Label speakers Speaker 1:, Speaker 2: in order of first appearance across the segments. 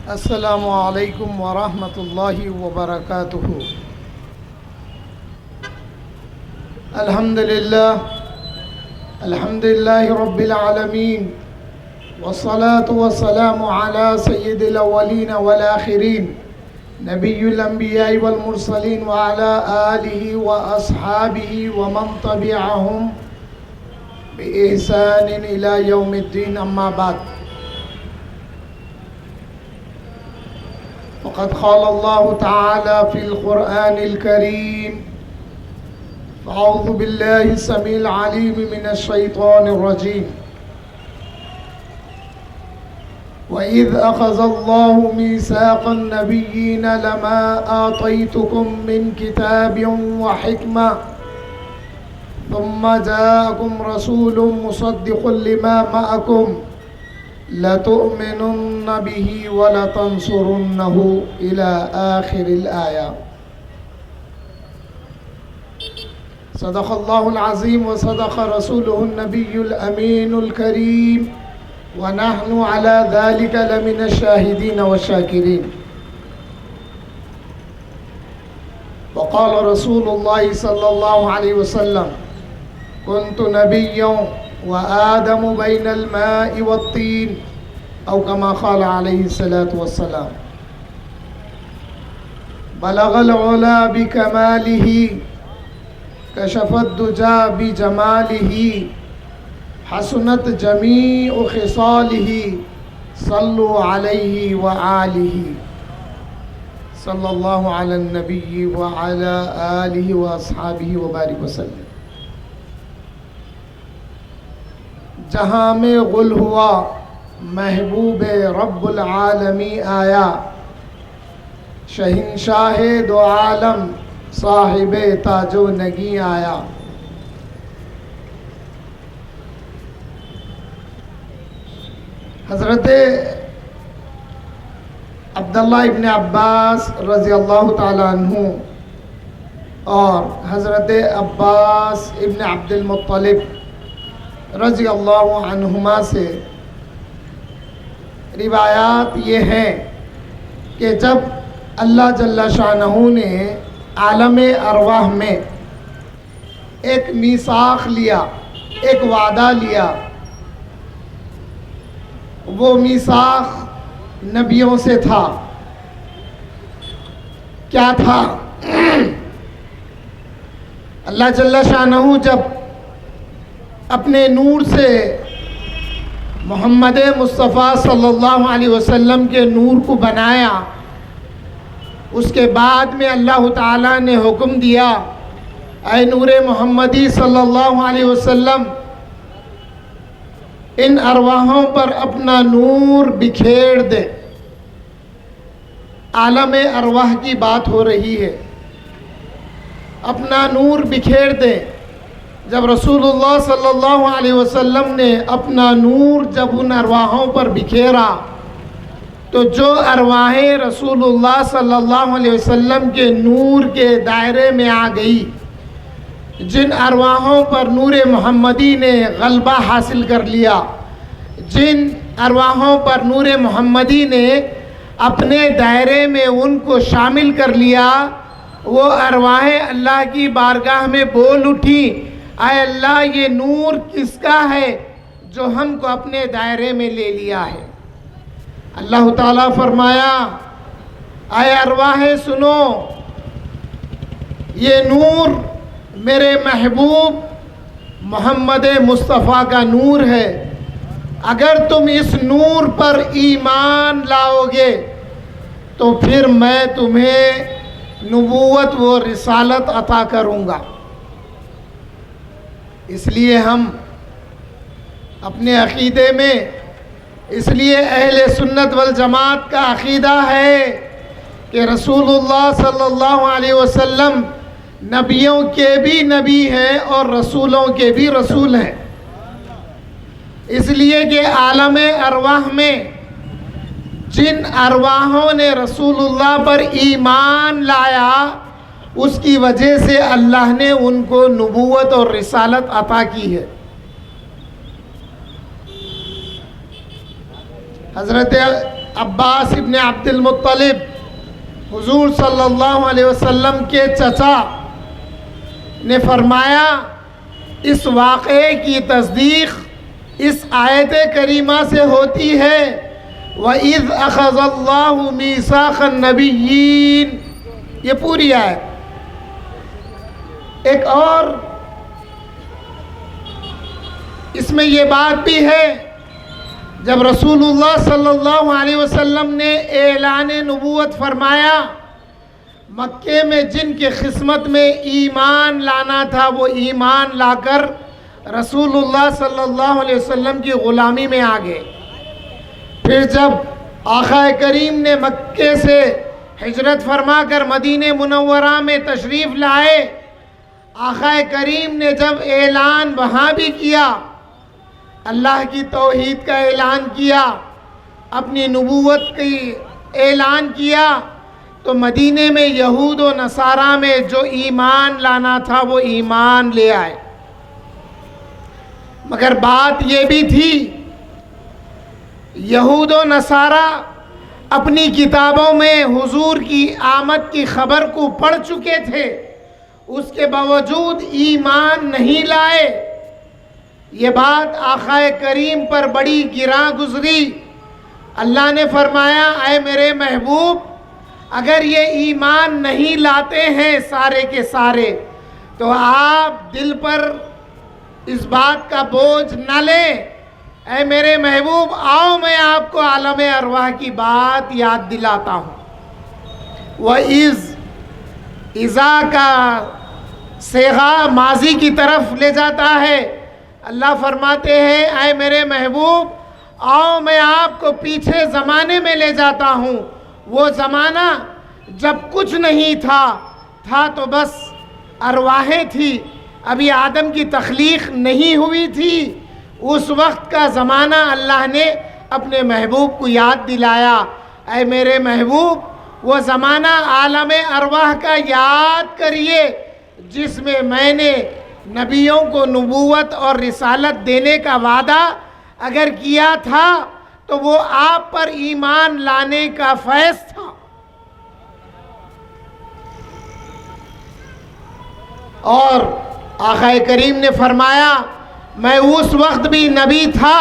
Speaker 1: السلام علیکم ورحمۃ اللہ وبرکاتہ۔ الحمد للہ رب العالمین، والصلاة والسلام علی سید الاولین والآخرین، نبی الانبیاء والمرسلین، وعلی آلہ واصحابہ ومن تبعہم بإحسان الی یوم الدین، اما بعد۔ وقد قال الله تعالى في القرآن الكريم: أعوذ بالله السميع العليم من الشيطان الرجيم. وإذ أخذ الله ميثاق النبيين لما آتيتكم من كتاب وحكمة ثم جاءكم رسول مصدق لما معكم لتؤمنن به ولتنصرنه إلى آخر الآية۔ صدق الله العظيم وصدق رسوله النبي الأمين الكريم، ونحن على ذلك لمن الشاهدين والشاكرين۔ وقال رسول الله صلى الله عليه وسلم: كنت نبيا وآدم بين الماء والطين، أو كما قال عليه الصلاة والسلام۔ بلغ العلا بكماله، كشف الدجى بجماله، حسنت جميع خصاله، صلوا عليه وآله۔ صلى الله على النبي وعلى آله وأصحابه وبارك وسلم۔ جہاں میں غل ہوا محبوب رب العالمی آیا، شہنشاہ دو عالم صاحب تاج و نگی آیا۔ حضرت عبداللہ ابن عباس رضی اللہ تعالیٰ عنہ اور حضرت عباس ابن عبد المطلب رضی اللہ عنہما سے روایات یہ ہیں کہ جب اللہ جل شانہ نے عالم ارواح میں ایک میثاق لیا، ایک وعدہ لیا، وہ میثاق نبیوں سے تھا۔ کیا تھا؟ اللہ جل شانہ جب اپنے نور سے محمد مصطفیٰ صلی اللہ علیہ وسلم کے نور کو بنایا، اس کے بعد میں اللہ تعالیٰ نے حکم دیا: اے نور محمدی صلی اللہ علیہ وسلم، ان ارواحوں پر اپنا نور بکھیر دے۔ عالم ارواح کی بات ہو رہی ہے، اپنا نور بکھیر دے۔ جب رسول اللہ صلی اللہ علیہ وسلم نے اپنا نور جب ان ارواحوں پر بکھیرا تو جو ارواحیں رسول اللہ صلی اللہ علیہ وسلم کے نور کے دائرے میں آ گئی، جن ارواحوں پر نور محمدی نے غلبہ حاصل کر لیا، جن ارواحوں پر نور محمدی نے اپنے دائرے میں ان کو شامل کر لیا، وہ ارواحیں اللہ کی بارگاہ میں بول اٹھی: اے اللہ، یہ نور کس کا ہے جو ہم کو اپنے دائرے میں لے لیا ہے؟ اللہ تعالیٰ فرمایا: اے ارواح سنو، یہ نور میرے محبوب محمد مصطفیٰ کا نور ہے۔ اگر تم اس نور پر ایمان لاؤ گے تو پھر میں تمہیں نبوت و رسالت عطا کروں گا۔ اس لیے ہم اپنے عقیدے میں، اس لیے اہل سنت والجماعت کا عقیدہ ہے کہ رسول اللہ صلی اللہ علیہ وسلم نبیوں کے بھی نبی ہیں اور رسولوں کے بھی رسول ہیں۔ اس لیے کہ عالم ارواح میں جن ارواحوں نے رسول اللہ پر ایمان لایا، اس کی وجہ سے اللہ نے ان کو نبوت اور رسالت عطا کی ہے۔ حضرت عباس ابن عبد المطلب حضور صلی اللہ علیہ وسلم کے چچا نے فرمایا اس واقعے کی تصدیق اس آیت کریمہ سے ہوتی ہے وَإِذْ أَخَذَ اللَّهُ مِيثَاقَ النَّبِيِّينَ، یہ پوری آیت۔ ایک اور اس میں یہ بات بھی ہے، جب رسول اللہ صلی اللہ علیہ وسلم نے اعلان نبوت فرمایا، مکے میں جن کے قسمت میں ایمان لانا تھا وہ ایمان لا کر رسول اللہ صلی اللہ علیہ وسلم کی غلامی میں آ گئے۔ پھر جب آقا کریم نے مکے سے ہجرت فرما کر مدینہ منورہ میں تشریف لائے، آقا کریم نے جب اعلان وہاں بھی کیا، اللہ کی توحید کا اعلان کیا، اپنی نبوت کی اعلان کیا، تو مدینے میں یہود و نصارہ میں جو ایمان لانا تھا وہ ایمان لے آئے۔ مگر بات یہ بھی تھی، یہود و نصارہ اپنی کتابوں میں حضور کی آمد کی خبر کو پڑھ چکے تھے، اس کے باوجود ایمان نہیں لائے۔ یہ بات آقا کریم پر بڑی گراں گزری۔ اللہ نے فرمایا اے میرے محبوب، اگر یہ ایمان نہیں لاتے ہیں سارے کے سارے تو آپ دل پر اس بات کا بوجھ نہ لیں۔ اے میرے محبوب آؤ میں آپ کو عالم ارواح کی بات یاد دلاتا ہوں۔ اِذا کا صیغہ ماضی کی طرف لے جاتا ہے۔ اللہ فرماتے ہیں اے میرے محبوب آؤ میں آپ کو پیچھے زمانے میں لے جاتا ہوں، وہ زمانہ جب کچھ نہیں تھا تو بس ارواحیں تھی، ابھی آدم کی تخلیق نہیں ہوئی تھی۔ اس وقت کا زمانہ اللہ نے اپنے محبوب کو یاد دلایا۔ اے میرے محبوب وہ زمانہ عالم ارواح کا یاد کریے جس میں نے نبیوں کو نبوت اور رسالت دینے کا وعدہ اگر کیا تھا تو وہ آپ پر ایمان لانے کا فیض تھا۔ اور آقا کریم نے فرمایا میں اس وقت بھی نبی تھا،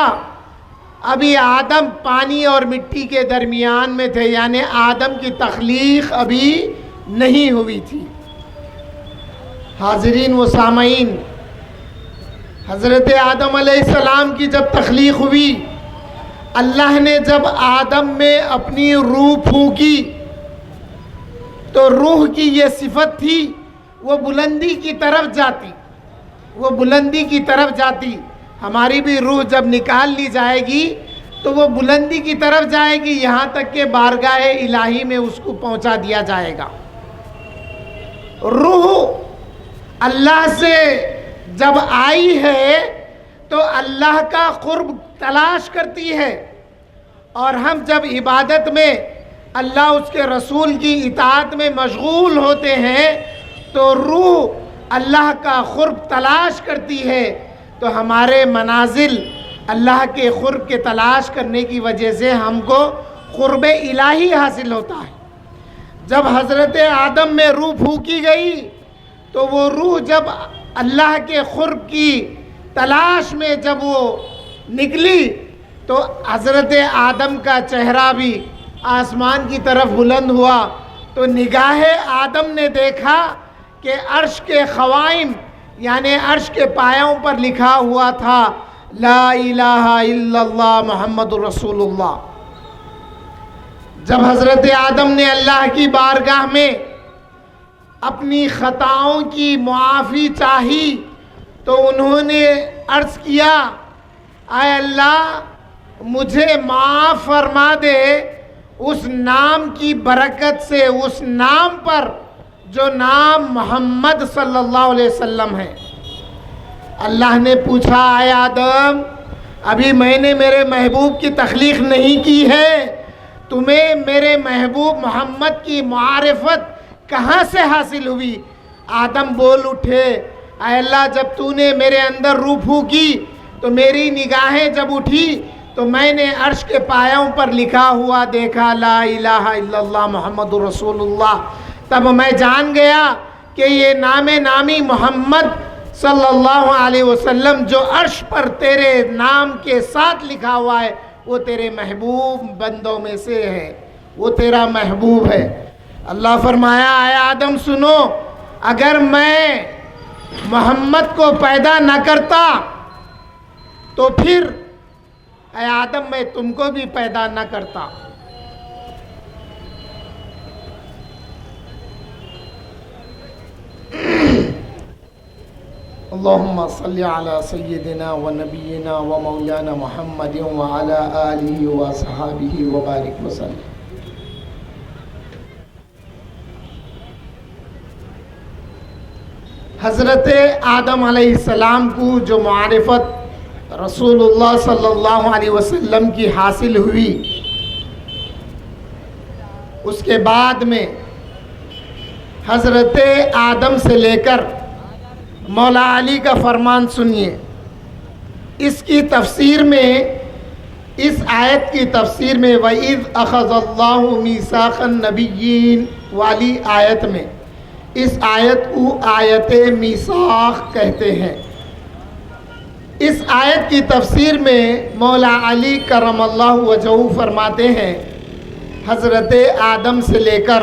Speaker 1: ابھی آدم پانی اور مٹی کے درمیان میں تھے، یعنی آدم کی تخلیق ابھی نہیں ہوئی تھی۔ حاضرین و سامعین، حضرت آدم علیہ السلام کی جب تخلیق ہوئی، اللہ نے جب آدم میں اپنی روح پھونکی تو روح کی یہ صفت تھی وہ بلندی کی طرف جاتی، وہ بلندی کی طرف جاتی۔ ہماری بھی روح جب نکال لی جائے گی تو وہ بلندی کی طرف جائے گی، یہاں تک کہ بارگاہ الہی میں اس کو پہنچا دیا جائے گا۔ روح اللہ سے جب آئی ہے تو اللہ کا قرب تلاش کرتی ہے، اور ہم جب عبادت میں اللہ اس کے رسول کی اطاعت میں مشغول ہوتے ہیں تو روح اللہ کا قرب تلاش کرتی ہے، تو ہمارے منازل اللہ کے قرب کے تلاش کرنے کی وجہ سے ہم کو قرب الہی حاصل ہوتا ہے۔ جب حضرت آدم میں روح پھونکی گئی تو وہ روح جب اللہ کے قرب کی تلاش میں جب وہ نکلی تو حضرت آدم کا چہرہ بھی آسمان کی طرف بلند ہوا، تو نگاہ آدم نے دیکھا کہ عرش کے قوائم یعنی عرش کے پایوں پر لکھا ہوا تھا لا الہ الا اللہ محمد رسول اللہ۔ جب حضرت آدم نے اللہ کی بارگاہ میں اپنی خطاؤں کی معافی چاہی تو انہوں نے عرض کیا اے اللہ مجھے معاف فرما دے اس نام کی برکت سے، اس نام پر جو نام محمد صلی اللہ علیہ وسلم ہے۔ اللہ نے پوچھا اے آدم ابھی میں نے میرے محبوب کی تخلیق نہیں کی ہے، تمہیں میرے محبوب محمد کی معرفت کہاں سے حاصل ہوئی؟ آدم بول اٹھے اے اللہ جب تو نے میرے اندر روح پھونکی تو میری نگاہیں جب اٹھی تو میں نے عرش کے پایوں پر لکھا ہوا دیکھا لا الہ الا اللہ محمد رسول اللہ، تب میں جان گیا کہ یہ نام نامی محمد صلی اللہ علیہ وسلم جو عرش پر تیرے نام کے ساتھ لکھا ہوا ہے وہ تیرے محبوب بندوں میں سے ہے، وہ تیرا محبوب ہے۔ اللہ فرمایا اے آدم سنو، اگر میں محمد کو پیدا نہ کرتا تو پھر اے آدم میں تم کو بھی پیدا نہ کرتا۔ اللہم صلی علی سیدنا و نبینا و مولانا محمد و علی آلہ و صحابہ و بارک وسلم۔ حضرت آدم علیہ السلام کو جو معرفت رسول اللہ صلی اللہ علیہ وسلم کی حاصل ہوئی، اس کے بعد میں حضرت آدم سے لے کر مولا علی کا فرمان سنیے۔ اس کی تفسیر میں، اس آیت کی تفسیر میں وَإِذْ أَخَذَ اللَّهُ مِيثَاقَ النَّبِيِّينَ والی آیت میں، اس آیت کو آیت میثاق کہتے ہیں۔ اس آیت کی تفسیر میں مولا علی کرم اللہ وجہہ فرماتے ہیں حضرت آدم سے لے کر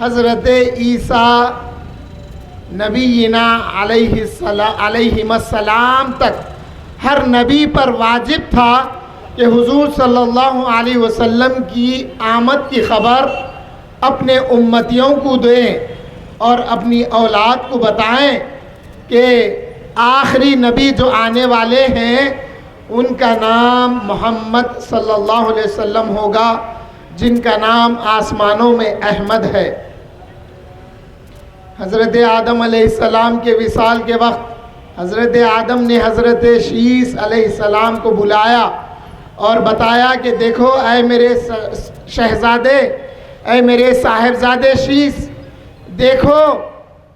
Speaker 1: حضرت عیسیٰ نبینا علیہ السلام تک ہر نبی پر واجب تھا کہ حضور صلی اللہ علیہ وسلم کی آمد کی خبر اپنے امتیوں کو دیں اور اپنی اولاد کو بتائیں کہ آخری نبی جو آنے والے ہیں ان کا نام محمد صلی اللہ علیہ وسلم ہوگا، جن کا نام آسمانوں میں احمد ہے۔ حضرت آدم علیہ السلام کے وصال کے وقت حضرت آدم نے حضرت شیس علیہ السلام کو بلایا اور بتایا کہ دیکھو اے میرے شہزادے، اے میرے صاحبزادے شیس، دیکھو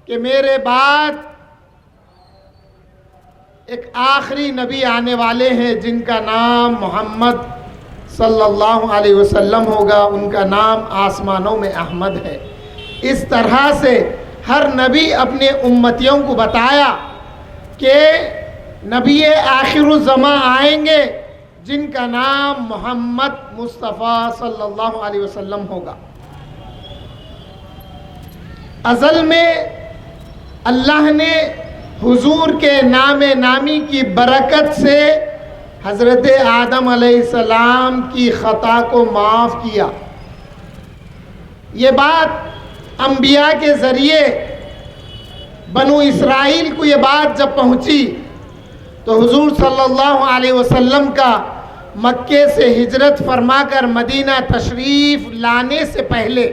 Speaker 1: کہ میرے بعد ایک آخری نبی آنے والے ہیں جن کا نام محمد صلی اللہ علیہ وسلم ہوگا، ان کا نام آسمانوں میں احمد ہے۔ اس طرح سے ہر نبی اپنے امتیوں کو بتایا کہ نبی آخر الزمان آئیں گے جن کا نام محمد مصطفیٰ صلی اللہ علیہ وسلم ہوگا۔ ازل میں اللہ نے حضور کے نام نامی کی برکت سے حضرت آدم علیہ السلام کی خطا کو معاف کیا۔ یہ بات انبیاء کے ذریعے بنو اسرائیل کو یہ بات جب پہنچی تو حضور صلی اللہ علیہ وسلم کا مکے سے ہجرت فرما کر مدینہ تشریف لانے سے پہلے،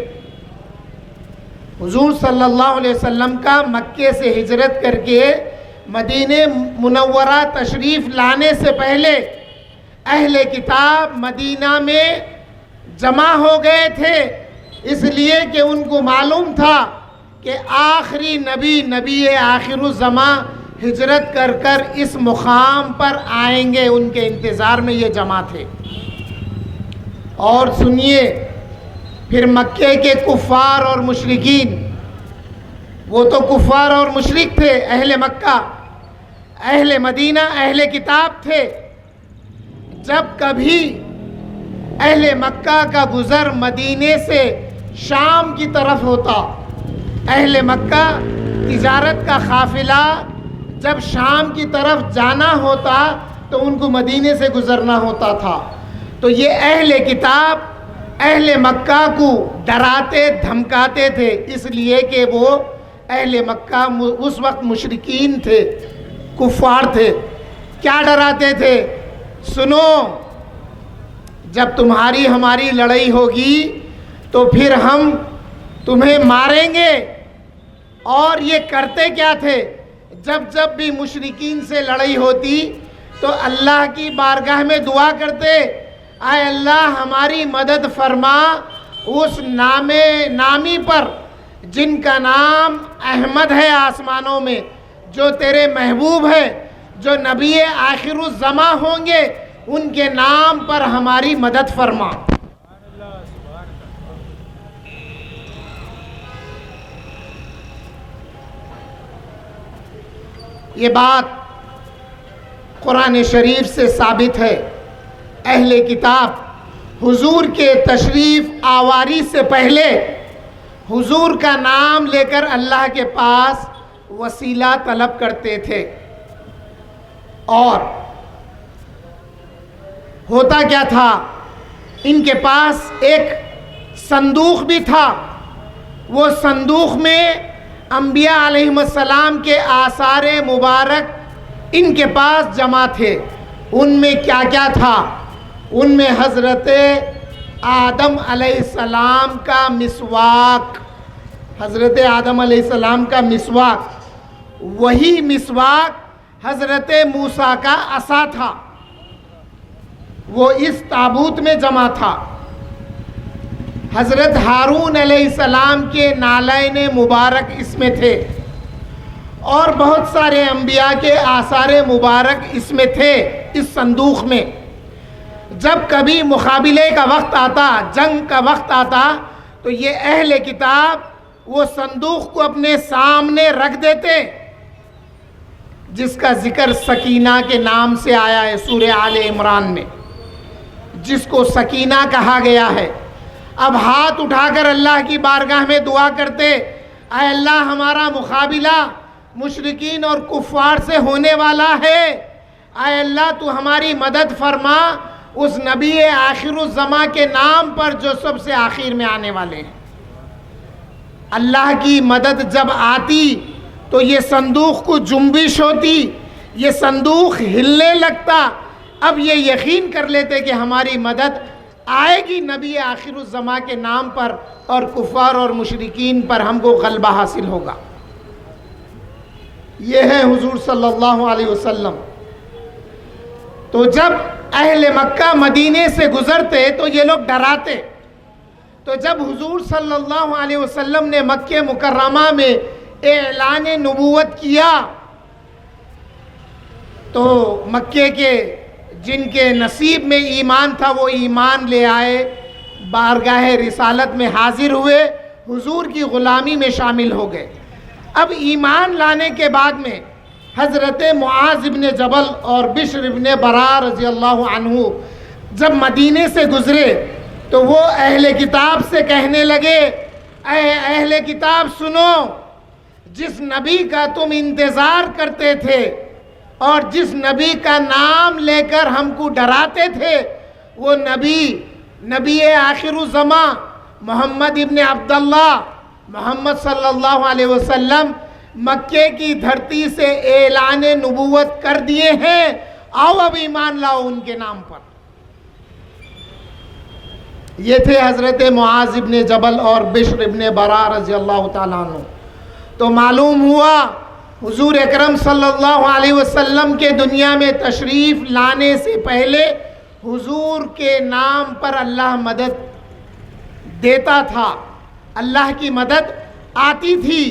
Speaker 1: حضور صلی اللہ علیہ وسلم کا مکے سے ہجرت کر کے مدینہ منورہ تشریف لانے سے پہلے اہل کتاب مدینہ میں جمع ہو گئے تھے، اس لیے کہ ان کو معلوم تھا کہ آخری نبی آخر الزمان ہجرت کر کر اس مقام پر آئیں گے، ان کے انتظار میں یہ جمع تھے۔ اور سنیے، پھر مکے کے کفار اور مشرکین، وہ تو کفار اور مشرک تھے اہل مکہ، اہل مدینہ اہل کتاب تھے۔ جب کبھی اہل مکہ کا گزر مدینے سے شام کی طرف ہوتا، اہل مکہ تجارت کا قافلہ جب شام کی طرف جانا ہوتا تو ان کو مدینے سے گزرنا ہوتا تھا، تو یہ اہل کتاب اہل مکہ کو ڈراتے دھمکاتے تھے، اس لیے کہ وہ اہل مکہ اس وقت مشرکین تھے، کفار تھے۔ کیا ڈراتے تھے؟ سنو، جب تمہاری ہماری لڑائی ہوگی تو پھر ہم تمہیں ماریں گے۔ اور یہ کرتے کیا تھے؟ جب بھی مشرکین سے لڑائی ہوتی تو اللہ کی بارگاہ میں دعا کرتے، اے اللہ ہماری مدد فرما اس نامی پر جن کا نام احمد ہے آسمانوں میں، جو تیرے محبوب ہے، جو نبی آخر الزمان ہوں گے، ان کے نام پر ہماری مدد فرما۔ یہ بات قرآن شریف سے ثابت ہے، اہل کتاب حضور کے تشریف آوری سے پہلے حضور کا نام لے کر اللہ کے پاس وسیلہ طلب کرتے تھے۔ اور ہوتا کیا تھا، ان کے پاس ایک صندوق بھی تھا، وہ صندوق میں انبیاء علیہم السلام کے آثار مبارک ان کے پاس جمع تھے۔ ان میں کیا کیا تھا؟ ان میں حضرت آدم علیہ السلام کا مسواک، حضرت آدم علیہ السلام کا مسواک، وہی مسواک حضرت موسیٰ کا عصا تھا، وہ اس تابوت میں جمع تھا۔ حضرت ہارون علیہ السلام کے نالین مبارک اس میں تھے، اور بہت سارے انبیاء کے آثار مبارک اس میں تھے، اس صندوق میں۔ جب کبھی مقابلے کا وقت آتا، جنگ کا وقت آتا، تو یہ اہل کتاب وہ صندوق کو اپنے سامنے رکھ دیتے، جس کا ذکر سکینہ کے نام سے آیا ہے سورہ آل عمران میں، جس کو سکینہ کہا گیا ہے۔ اب ہاتھ اٹھا کر اللہ کی بارگاہ میں دعا کرتے، اے اللہ ہمارا مقابلہ مشرکین اور کفار سے ہونے والا ہے، اے اللہ تو ہماری مدد فرما اس نبی آخر الزماں کے نام پر جو سب سے آخر میں آنے والے ہیں۔ اللہ کی مدد جب آتی تو یہ صندوق کو جنبش ہوتی، یہ صندوق ہلنے لگتا۔ اب یہ یقین کر لیتے کہ ہماری مدد آئے گی نبی آخر الزماں کے نام پر، اور کفار اور مشرکین پر ہم کو غلبہ حاصل ہوگا۔ یہ ہے حضور صلی اللہ علیہ وسلم۔ تو جب اہل مکہ مدینے سے گزرتے تو یہ لوگ ڈراتے، تو جب حضور صلی اللہ علیہ وسلم نے مکہ مکرمہ میں اعلان نبوت کیا تو مکے کے جن کے نصیب میں ایمان تھا وہ ایمان لے آئے، بارگاہ رسالت میں حاضر ہوئے، حضور کی غلامی میں شامل ہو گئے۔ اب ایمان لانے کے بعد میں حضرت معاذ ابن جبل اور بشر ابن برا رضی اللہ عنہ جب مدینے سے گزرے تو وہ اہل کتاب سے کہنے لگے، اے اہل کتاب سنو، جس نبی کا تم انتظار کرتے تھے اور جس نبی کا نام لے کر ہم کو ڈراتے تھے، وہ نبی آخر الزماں محمد ابن عبداللہ محمد صلی اللہ علیہ وسلم مکے کی دھرتی سے اعلان نبوت کر دیے ہیں، آؤ اب ایمان لاؤ ان کے نام پر۔ یہ تھے حضرت معاذ ابن جبل اور بشر ابن برا رضی اللہ تعالیٰ عنہ۔ تو معلوم ہوا حضور اکرم صلی اللہ علیہ وسلم کے دنیا میں تشریف لانے سے پہلے حضور کے نام پر اللہ مدد دیتا تھا، اللہ کی مدد آتی تھی۔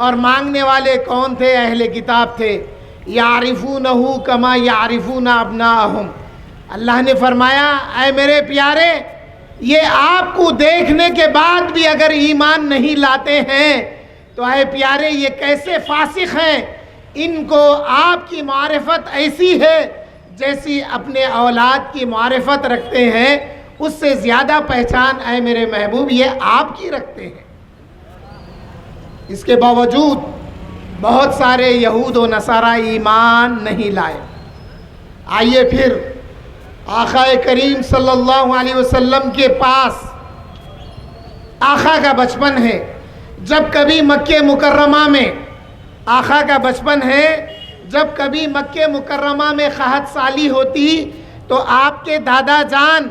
Speaker 1: اور مانگنے والے کون تھے؟ اہل کتاب تھے۔ یعرفونہ کما یعرفون ابناءہم۔ اللہ نے فرمایا، اے میرے پیارے، یہ آپ کو دیکھنے کے بعد بھی اگر ایمان نہیں لاتے ہیں تو اے پیارے یہ کیسے فاسق ہیں، ان کو آپ کی معرفت ایسی ہے جیسی اپنے اولاد کی معرفت رکھتے ہیں، اس سے زیادہ پہچان اے میرے محبوب یہ آپ کی رکھتے ہیں۔ اس کے باوجود بہت سارے یہود و نصارہ ایمان نہیں لائے۔ آئیے پھر آقا کریم صلی اللہ علیہ وسلم کے پاس آقا کا بچپن ہے۔ جب کبھی مکہ مکرمہ میں آقا کا بچپن ہے، جب کبھی مکہ مکرمہ میں قحط سالی ہوتی تو آپ کے دادا جان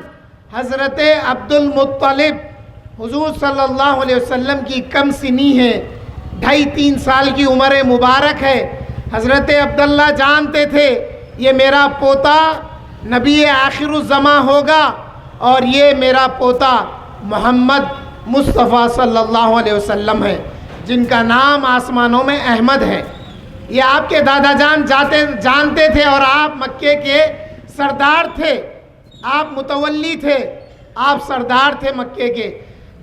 Speaker 1: حضرت عبد المطلب حضور صلی اللہ علیہ وسلم کی کم سنی ہے، 2.5-3 سال کی عمر مبارک ہے۔ حضرت عبداللہ جانتے تھے یہ میرا پوتا نبی آخر الزماں ہوگا، اور یہ میرا پوتا محمد مصطفیٰ صلی اللہ علیہ وسلم ہے، جن کا نام آسمانوں میں احمد ہے۔ یہ آپ کے دادا جان جانتے تھے، اور آپ مکے کے سردار تھے، آپ متولی تھے، آپ سردار تھے مکے کے.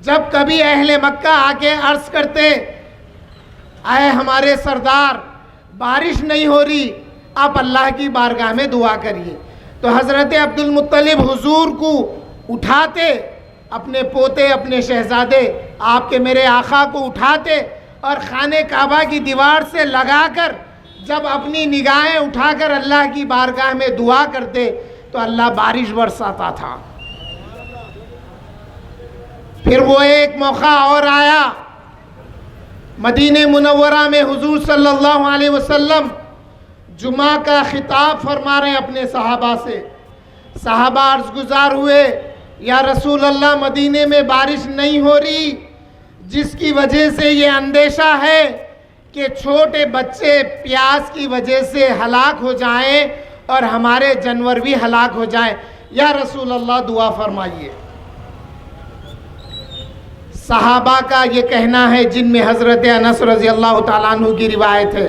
Speaker 1: جب کبھی اہل مکہ آ کے عرض کرتے اے ہمارے سردار بارش نہیں ہو رہی، آپ اللہ کی بارگاہ میں دعا کریے، تو حضرت عبد المطلب حضور کو اٹھاتے، اپنے پوتے اپنے شہزادے آپ کے میرے آقا کو اٹھاتے اور خانہ کعبہ کی دیوار سے لگا کر جب اپنی نگاہیں اٹھا کر اللہ کی بارگاہ میں دعا کرتے تو اللہ بارش برساتا تھا. پھر وہ ایک موقع اور آیا، مدینہ منورہ میں حضور صلی اللہ علیہ وسلم جمعہ کا خطاب فرما رہے ہیں اپنے صحابہ سے. صحابہ عرض گزار ہوئے یا رسول اللہ مدینے میں بارش نہیں ہو رہی، جس کی وجہ سے یہ اندیشہ ہے کہ چھوٹے بچے پیاس کی وجہ سے ہلاک ہو جائیں اور ہمارے جانور بھی ہلاک ہو جائیں، یا رسول اللہ دعا فرمائیے. صحابہ کا یہ کہنا ہے جن میں حضرت انس رضی اللہ تعالیٰ عنہ کی روایت ہے.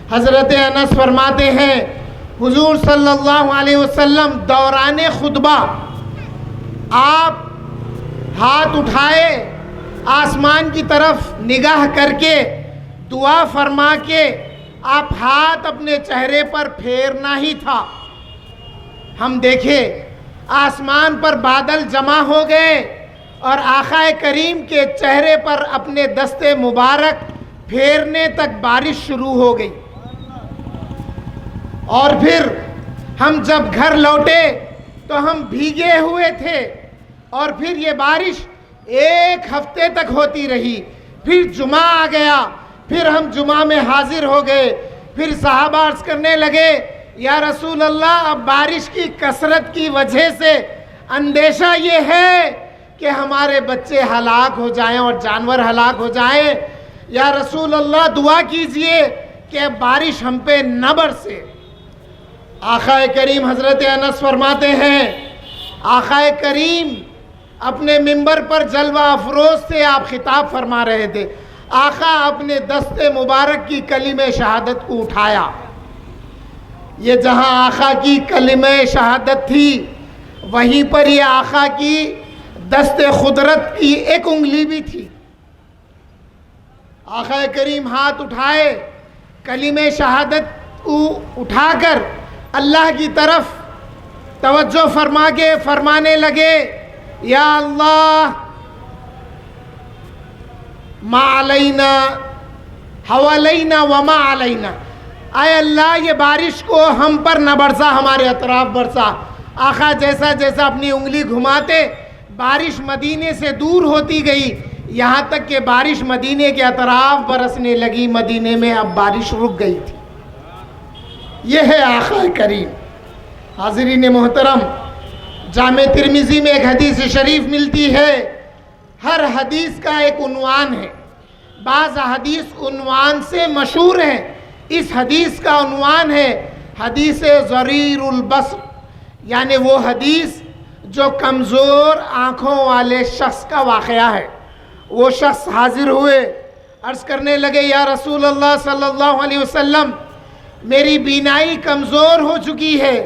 Speaker 1: حضرت انس فرماتے ہیں حضور صلی اللہ علیہ وسلم دوران خطبہ آپ ہاتھ اٹھائے آسمان کی طرف نگاہ کر کے دعا فرما کے آپ ہاتھ اپنے چہرے پر پھیرنا ہی تھا. ہم دیکھے آسمان پر بادل جمع ہو گئے اور آقا کریم کے چہرے پر اپنے دست مبارک پھیرنے تک بارش شروع ہو گئی. اور پھر ہم جب گھر لوٹے تو ہم بھیگے ہوئے تھے اور پھر یہ بارش ایک ہفتے تک ہوتی رہی. پھر جمعہ آ گیا، پھر ہم جمعہ میں حاضر ہو گئے. پھر صحابہ عرض کرنے لگے یا رسول اللہ اب بارش کی کثرت کی وجہ سے اندیشہ یہ ہے کہ ہمارے بچے ہلاک ہو جائیں اور جانور ہلاک ہو جائیں، یا رسول اللہ دعا کیجئے کہ اب بارش ہم پہ نہ برسے. آقا کریم حضرت انس فرماتے ہیں آقا کریم اپنے منبر پر جلوہ افروز سے آپ خطاب فرما رہے تھے. آقا اپنے دست مبارک کی کلمہ شہادت کو اٹھایا. یہ جہاں آقا کی کلمہ شہادت تھی وہیں پر یہ آقا کی دست قدرت کی ایک انگلی بھی تھی. آقا کریم ہاتھ اٹھائے، کلمہ شہادت کو اٹھا کر اللہ کی طرف توجہ فرما کے فرمانے لگے یا اللہ ما علینا حولینا وما علینا، اے اللہ یہ بارش کو ہم پر نہ برسا، ہمارے اطراف برسا. آقا جیسا جیسا اپنی انگلی گھماتے بارش مدینے سے دور ہوتی گئی، یہاں تک کہ بارش مدینے کے اطراف برسنے لگی. مدینے میں اب بارش رک گئی تھی. یہ ہے آقا کریم. حاضرین محترم، جامع ترمذی میں ایک حدیث شریف ملتی ہے. ہر حدیث کا ایک عنوان ہے. بعض حدیث عنوان سے مشہور ہیں. اس حدیث کا عنوان ہے حدیث ضریر البصر، یعنی وہ حدیث جو کمزور آنکھوں والے شخص کا واقعہ ہے. وہ شخص حاضر ہوئے، عرض کرنے لگے یا رسول اللہ صلی اللہ علیہ وسلم میری بینائی کمزور ہو چکی ہے،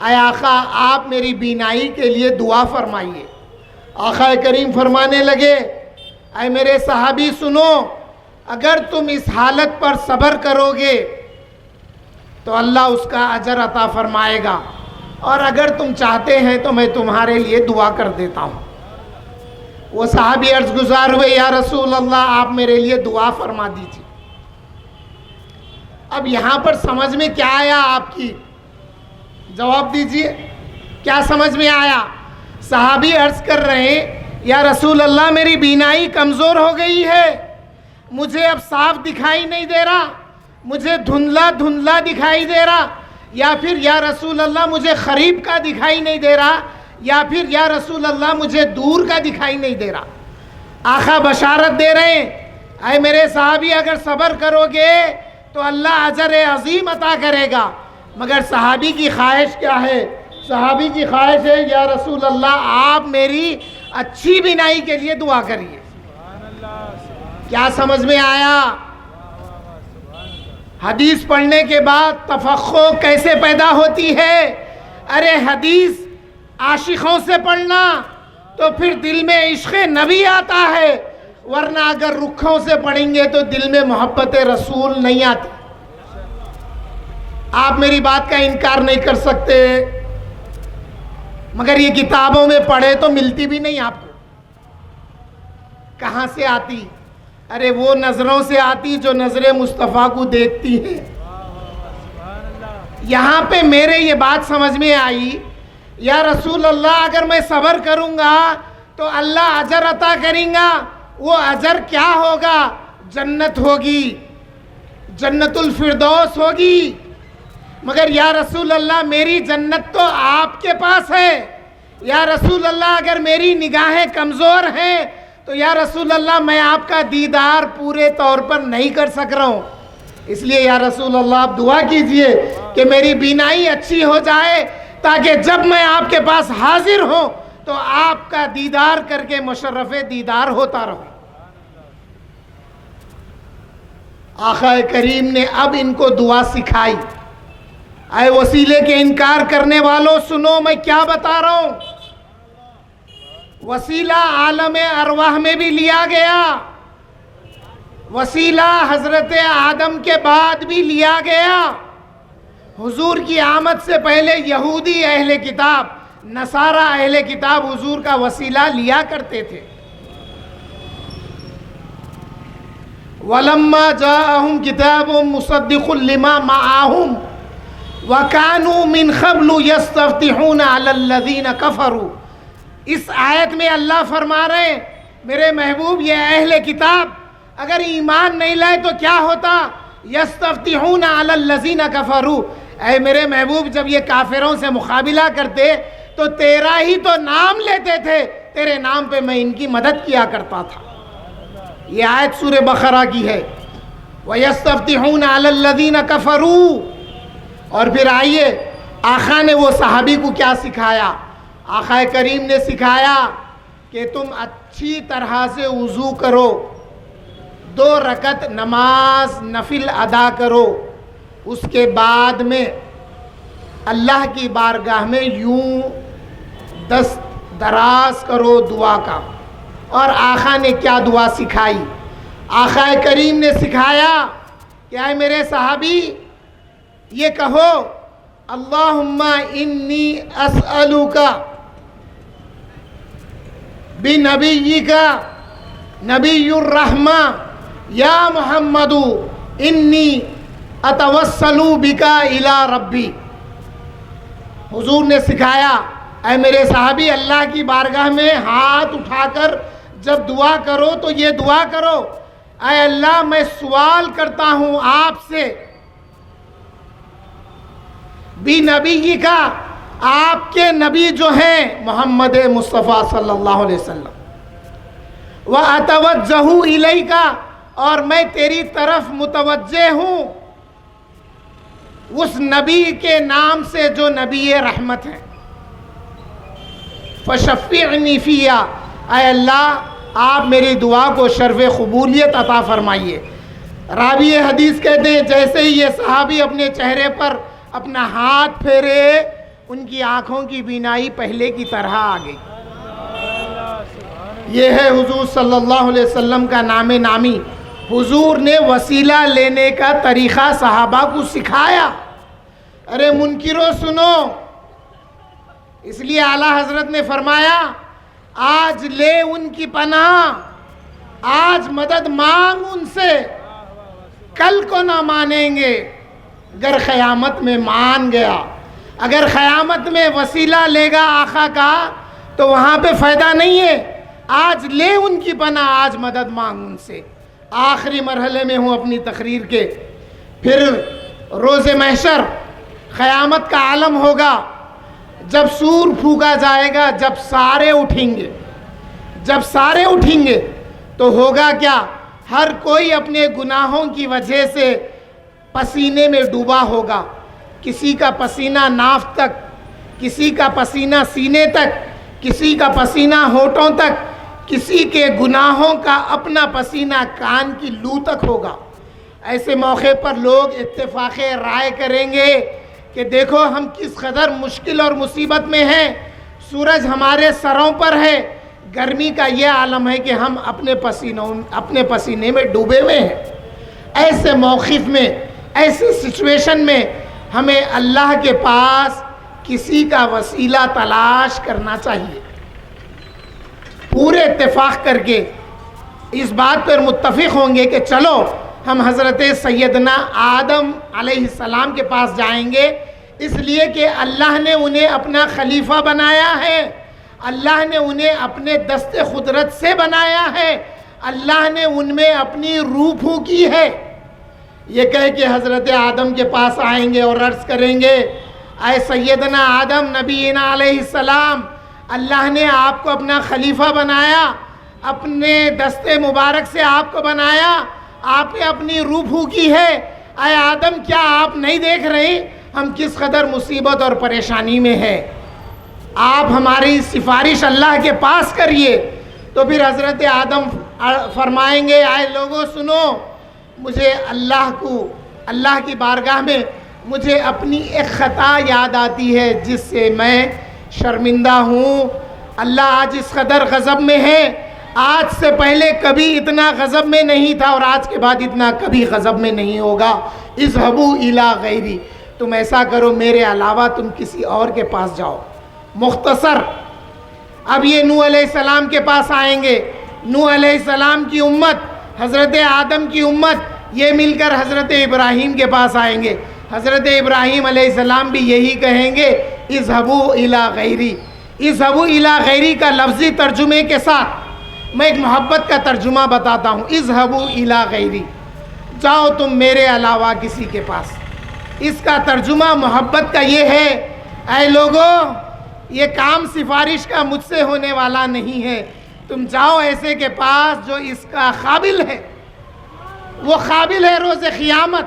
Speaker 1: اے آقا آپ میری بینائی کے لیے دعا فرمائیے. آقا کریم فرمانے لگے اے میرے صحابی سنو، اگر تم اس حالت پر صبر کرو گے تو اللہ اس کا اجر عطا فرمائے گا، اور اگر تم چاہتے ہیں تو میں تمہارے لیے دعا کر دیتا ہوں. وہ صحابی عرض گزار ہوئے یا رسول اللہ آپ میرے لیے دعا فرما دیجیے. اب یہاں پر سمجھ میں کیا آیا؟ آپ کی جواب دیجیے، کیا سمجھ میں آیا؟ صحابی عرض کر رہے ہیں یا رسول اللہ میری بینائی کمزور ہو گئی ہے، مجھے اب صاف دکھائی نہیں دے رہا، مجھے دھندلا دھندلا دکھائی دے رہا، یا پھر یا رسول اللہ مجھے قریب کا دکھائی نہیں دے رہا، یا پھر یا رسول اللہ مجھے دور کا دکھائی نہیں دے رہا. آقا بشارت دے رہے ہیں اے میرے صحابی اگر صبر کرو گے تو اللہ اجر عظیم عطا کرے گا. مگر صحابی کی خواہش کیا ہے؟ صحابی کی خواہش ہے یا رسول اللہ آپ میری اچھی بینائی کے لیے دعا کریے. کیا سمجھ میں آیا؟ حدیث پڑھنے کے بعد تفقہ کیسے پیدا ہوتی ہے؟ ارے حدیث عاشقوں سے پڑھنا تو پھر دل میں عشق نبی آتا ہے، ورنہ اگر رکھوں سے پڑھیں گے تو دل میں محبت رسول نہیں آتی۔ آپ میری بات کا انکار نہیں کر سکتے، مگر یہ کتابوں میں پڑھے تو ملتی بھی نہیں آپ کو۔ کہاں سے آتی؟ ارے وہ نظروں سے آتی جو نظر مصطفیٰ کو دیکھتی ہے۔ یہاں پہ میرے یہ بات سمجھ میں آئی، یا رسول اللہ اگر میں صبر کروں گا تو اللہ اجر عطا کریں گا، وہ اجر کیا ہوگا؟ جنت ہوگی، جنت الفردوس ہوگی۔ مگر یا رسول اللہ میری جنت تو آپ کے پاس ہے، یا رسول اللہ اگر میری نگاہیں کمزور ہیں تو یا رسول اللہ میں آپ کا دیدار پورے طور پر نہیں کر سک رہا ہوں، اس لیے یا رسول اللہ آپ دعا کیجئے کہ میری بینائی اچھی ہو جائے تاکہ جب میں آپ کے پاس حاضر ہوں تو آپ کا دیدار کر کے مشرف دیدار ہوتا رہوں۔ آقا کریم نے اب ان کو دعا سکھائی۔ اے وسیلے کے انکار کرنے والوں سنو میں کیا بتا رہا ہوں۔ وسیلہ عالم ارواح میں بھی لیا گیا، وسیلہ حضرت آدم کے بعد بھی لیا گیا۔ حضور کی آمد سے پہلے یہودی اہل کتاب، نصارہ اہل کتاب حضور کا وسیلہ لیا کرتے تھے۔ وَلَمَّا جَاءَهُمْ كِتَابٌ مُصَدِّقٌ لِمَا مَعَهُمْ وَكَانُوا مِنْ قَبْلُ يَسْتَفْتِحُونَ عَلَى الَّذِينَ كَفَرُوا۔ اس آیت میں اللہ فرما رہے ہیں میرے محبوب یہ اہل کتاب اگر ایمان نہیں لائے تو کیا ہوتا؟ یستفتحون علی الذین کفروا۔ اے میرے محبوب جب یہ کافروں سے مقابلہ کرتے تو تیرا ہی تو نام لیتے تھے، تیرے نام پہ میں ان کی مدد کیا کرتا تھا۔ یہ آیت سورہ بقرہ کی ہے، وَيَسْتَفْتِحُونَ عَلَى الَّذِينَ كَفَرُوا۔ اور پھر آئیے آقا نے وہ صحابی کو کیا سکھایا؟ آقا کریم نے سکھایا کہ تم اچھی طرح سے وضو کرو، 2 رکعت نماز نفل ادا کرو، اس کے بعد میں اللہ کی بارگاہ میں یوں دست دراز کرو دعا کا۔ اور آقا نے کیا دعا سکھائی؟ آقا کریم نے سکھایا کہ اے میرے صحابی یہ کہو اللہم انی اسألک بنبیک نبی الرحمہ یا محمد انی اتوسل بک الی ربی۔ حضور نے سکھایا اے میرے صحابی اللہ کی بارگاہ میں ہاتھ اٹھا کر جب دعا کرو تو یہ دعا کرو، اے اللہ میں سوال کرتا ہوں آپ سے بھی نبی کا، آپ کے نبی جو ہیں محمد مصطفیٰ صلی اللہ علیہ وسلم، وَأَتَوَجَّهُ إِلَيْكَ، اور میں تیری طرف متوجہ ہوں اس نبی کے نام سے جو نبی رحمت ہے، فَشَفِّعْنِي فِيهَا، اے اللہ آپ میری دعا کو شرف قبولیت عطا فرمائیے۔ راوی حدیث کہتے ہیں جیسے ہی یہ صحابی اپنے چہرے پر اپنا ہاتھ پھیرے ان کی آنکھوں کی بینائی پہلے کی طرح آ گئی۔ یہ ہے حضور صلی اللہ علیہ وسلم کا نام نامی۔ حضور نے وسیلہ لینے کا طریقہ صحابہ کو سکھایا۔ ارے منکروں سنو، اس لیے اعلیٰ حضرت نے فرمایا آج لے ان کی پناہ، آج مدد مانگ ان سے، کل کو نہ مانیں گے اگر قیامت میں مان گیا۔ اگر قیامت میں وسیلہ لے گا آقا کا تو وہاں پہ فائدہ نہیں ہے۔ آج لے ان کی پناہ، آج مدد مانگ ان سے۔ آخری مرحلے میں ہوں اپنی تقریر کے، پھر روز محشر قیامت کا عالم ہوگا، جب سور پھونکا جائے گا، جب سارے اٹھیں گے، جب سارے اٹھیں گے تو ہوگا کیا؟ ہر کوئی اپنے گناہوں کی وجہ سے پسینے میں ڈوبا ہوگا، کسی کا پسینہ ناف تک، کسی کا پسینہ سینے تک، کسی کا پسینہ ہونٹوں تک، کسی کے گناہوں کا اپنا پسینہ کان کی لو تک ہوگا۔ ایسے موقع پر لوگ اتفاق رائے کریں گے کہ دیکھو ہم کس قدر مشکل اور مصیبت میں ہیں، سورج ہمارے سروں پر ہے، گرمی کا یہ عالم ہے کہ ہم اپنے پسینے میں ڈوبے ہوئے ہیں۔ ایسے موقف میں، ایسے سچویشن میں ہمیں اللہ کے پاس کسی کا وسیلہ تلاش کرنا چاہیے۔ پورے اتفاق کر کے اس بات پر متفق ہوں گے کہ چلو ہم حضرت سیدنا آدم علیہ السلام کے پاس جائیں گے، اس لیے کہ اللہ نے انہیں اپنا خلیفہ بنایا ہے، اللہ نے انہیں اپنے دست قدرت سے بنایا ہے، اللہ نے ان میں اپنی روح پھونکی ہے۔ یہ کہہ کہ حضرت آدم کے پاس آئیں گے اور عرض کریں گے، اے سیدنا آدم نبینا علیہ السلام، اللہ نے آپ کو اپنا خلیفہ بنایا، اپنے دست مبارک سے آپ کو بنایا، آپ نے اپنی روح پھونکی ہے۔ اے آدم، کیا آپ نہیں دیکھ رہے ہم کس قدر مصیبت اور پریشانی میں ہیں؟ آپ ہماری سفارش اللہ کے پاس کریے۔ تو پھر حضرت آدم فرمائیں گے، اے لوگوں سنو، مجھے اللہ کی بارگاہ میں مجھے اپنی ایک خطا یاد آتی ہے جس سے میں شرمندہ ہوں۔ اللہ آج اس قدر غضب میں ہے، آج سے پہلے کبھی اتنا غضب میں نہیں تھا اور آج کے بعد اتنا کبھی غضب میں نہیں ہوگا۔ اذهبوا الی غیری، تم ایسا کرو میرے علاوہ تم کسی اور کے پاس جاؤ۔ مختصر، اب یہ نوح علیہ السلام کے پاس آئیں گے، نوح علیہ السلام کی امت، حضرت آدم کی امت، یہ مل کر حضرت ابراہیم کے پاس آئیں گے۔ حضرت ابراہیم علیہ السلام بھی یہی کہیں گے، اذهبوا الی غیری۔ اذهبوا الی غیری کا لفظی ترجمے کے ساتھ میں ایک محبت کا ترجمہ بتاتا ہوں۔ اذهبوا الی غیری، جاؤ تم میرے علاوہ کسی کے پاس۔ اس کا ترجمہ محبت کا یہ ہے، اے لوگوں، یہ کام سفارش کا مجھ سے ہونے والا نہیں ہے، تم جاؤ ایسے کے پاس جو اس کا قابل ہے۔ وہ قابل ہے روز قیامت،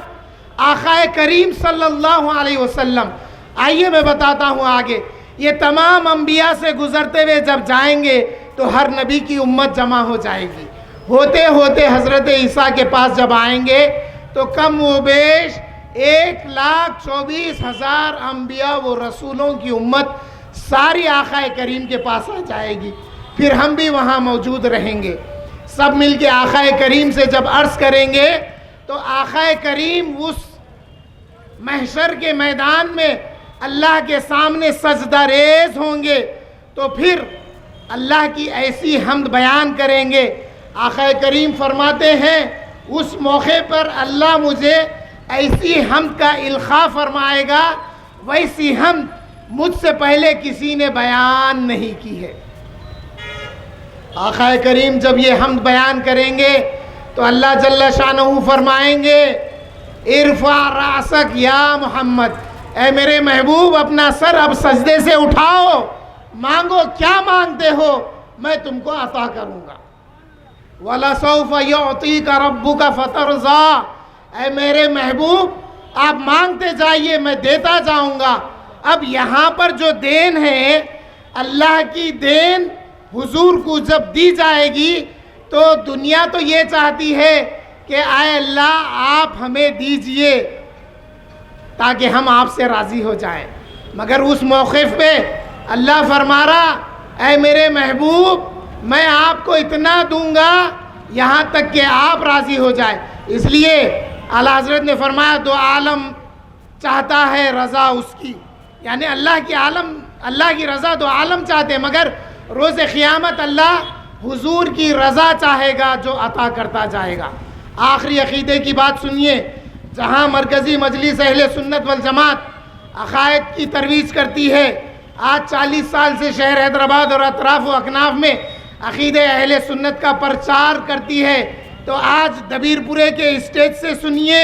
Speaker 1: آقا کریم صلی اللہ علیہ وسلم۔ آئیے میں بتاتا ہوں آگے، یہ تمام انبیاء سے گزرتے ہوئے جب جائیں گے تو ہر نبی کی امت جمع ہو جائے گی۔ ہوتے ہوتے حضرت عیسیٰ کے پاس جب آئیں گے تو کم و بیش 1,24,000 انبیاء و رسولوں کی امت ساری آقا کریم کے پاس آ جائے گی۔ پھر ہم بھی وہاں موجود رہیں گے، سب مل کے آقا کریم سے جب عرض کریں گے تو آقا کریم اس محشر کے میدان میں اللہ کے سامنے سجدہ ریز ہوں گے، تو پھر اللہ کی ایسی حمد بیان کریں گے۔ آقا کریم فرماتے ہیں اس موقع پر اللہ مجھے ایسی حمد کا القاء فرمائے گا، ویسی حمد مجھ سے پہلے کسی نے بیان نہیں کی ہے۔ آقا کریم جب یہ حمد بیان کریں گے تو اللہ جل شانہ فرمائیں گے، ارفع رأسک یا محمد، اے میرے محبوب اپنا سر اب سجدے سے اٹھاؤ، مانگو کیا مانگتے ہو میں تم کو عطا کروں گا۔ وَلَسَوْفَ يُعْطِيكَ رَبُّكَ فَتَرْضَىٰ، اے میرے محبوب آپ مانگتے جائیے میں دیتا جاؤں گا۔ اب یہاں پر جو دین ہے، اللہ کی دین حضور کو جب دی جائے گی تو دنیا تو یہ چاہتی ہے کہ اے اللہ آپ ہمیں دیجئے تاکہ ہم آپ سے راضی ہو جائیں، مگر اس موقف پہ اللہ فرما رہا، اے میرے محبوب میں آپ کو اتنا دوں گا یہاں تک کہ آپ راضی ہو جائیں۔ اس لیے اعلیٰ حضرت نے فرمایا دو عالم چاہتا ہے رضا اس کی، یعنی اللہ کی رضا دو عالم چاہتے ہیں، مگر روز قیامت اللہ حضور کی رضا چاہے گا جو عطا کرتا جائے گا۔ آخری عقیدے کی بات سنیے، جہاں مرکزی مجلس اہل سنت والجماعت عقائد کی ترویج کرتی ہے، آج 40 سال سے شہر حیدرآباد اور اطراف و اکناف میں عقیدہ اہل سنت کا پرچار کرتی ہے، تو آج دبیر پورے کے اسٹیج سے سنیے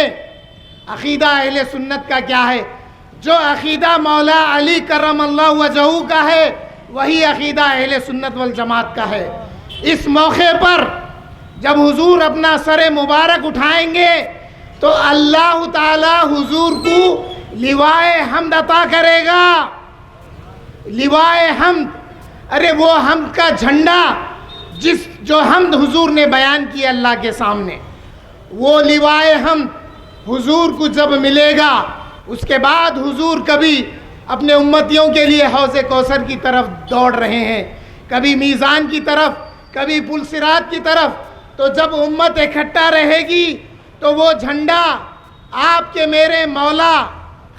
Speaker 1: عقیدہ اہل سنت کا کیا ہے۔ جو عقیدہ مولا علی کرم اللہ وجہہ کا ہے وہی عقیدہ اہل سنت والجماعت کا ہے۔ اس موقع پر جب حضور اپنا سر مبارک اٹھائیں گے تو اللہ تعالی حضور کو لوائے حمد عطا کرے گا۔ لوائے حمد، ارے وہ حمد کا جھنڈا جو حمد حضور نے بیان کی اللہ کے سامنے، وہ لوائے حمد حضور کو جب ملے گا، اس کے بعد حضور کبھی اپنے امتیوں کے لیے حوض کوثر کی طرف دوڑ رہے ہیں، کبھی میزان کی طرف، کبھی پل صراط کی طرف۔ تو جب امت اکٹھا رہے گی تو وہ جھنڈا آپ کے میرے مولا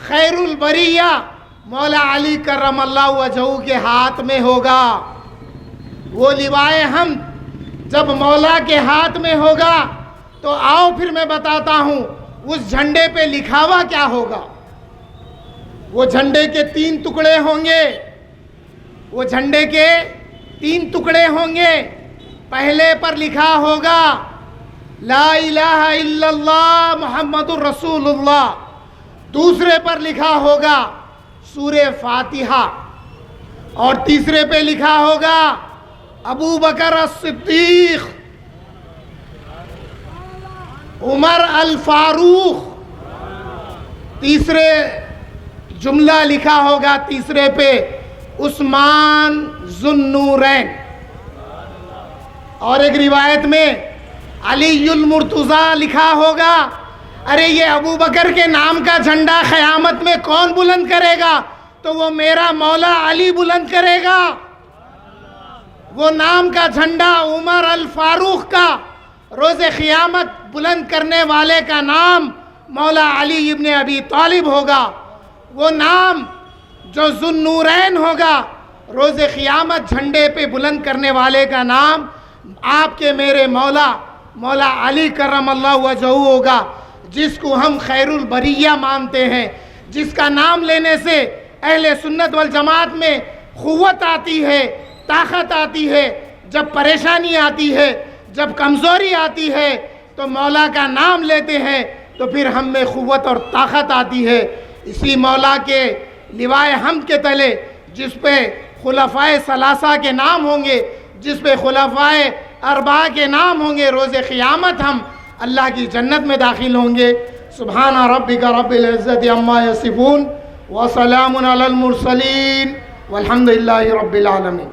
Speaker 1: خیر البریہ مولا علی کرم اللہ وجہہ کے ہاتھ میں ہوگا۔ وہ لوائے حمد جب مولا کے ہاتھ میں ہوگا تو آؤ پھر میں بتاتا ہوں اس جھنڈے پہ لکھا ہوا کیا ہوگا۔ وہ جھنڈے کے 3 ٹکڑے ہوں گے، وہ جھنڈے کے 3 ٹکڑے ہوں گے۔ پہلے پر لکھا ہوگا لا الہ الا اللہ محمد الرسول اللہ، دوسرے پر لکھا ہوگا سورہ فاتحہ، اور تیسرے پہ لکھا ہوگا ابو بکر الصدیق، عمر الفاروق، تیسرے جملہ لکھا ہوگا تیسرے پہ عثمان ذو النورین، اور ایک روایت میں علی المرتضیٰ لکھا ہوگا۔ ارے یہ ابو بکر کے نام کا جھنڈا قیامت میں کون بلند کرے گا؟ تو وہ میرا مولا علی بلند کرے گا۔ وہ نام کا جھنڈا عمر الفاروق کا روز قیامت بلند کرنے والے کا نام مولا علی ابن ابی طالب ہوگا۔ وہ نام جو ذو النورین ہوگا روز قیامت جھنڈے پہ بلند کرنے والے کا نام آپ کے میرے مولا علی کرم اللہ وجہہ ہوگا، جس کو ہم خیر البریہ مانتے ہیں، جس کا نام لینے سے اہل سنت والجماعت میں قوت آتی ہے، طاقت آتی ہے۔ جب پریشانی آتی ہے، جب کمزوری آتی ہے تو مولا کا نام لیتے ہیں تو پھر ہم میں قوت اور طاقت آتی ہے۔ اسی مولا کے لوائے حمد کے تلے جس پہ خلفائے ثلاثہ کے نام ہوں گے، جس پہ خلفائے اربعہ کے نام ہوں گے، روز قیامت ہم اللہ کی جنت میں داخل ہوں گے۔ سبحان ربک رب العزت عما یصفون وسلام علی المرسلین والحمد للہ رب العالمین۔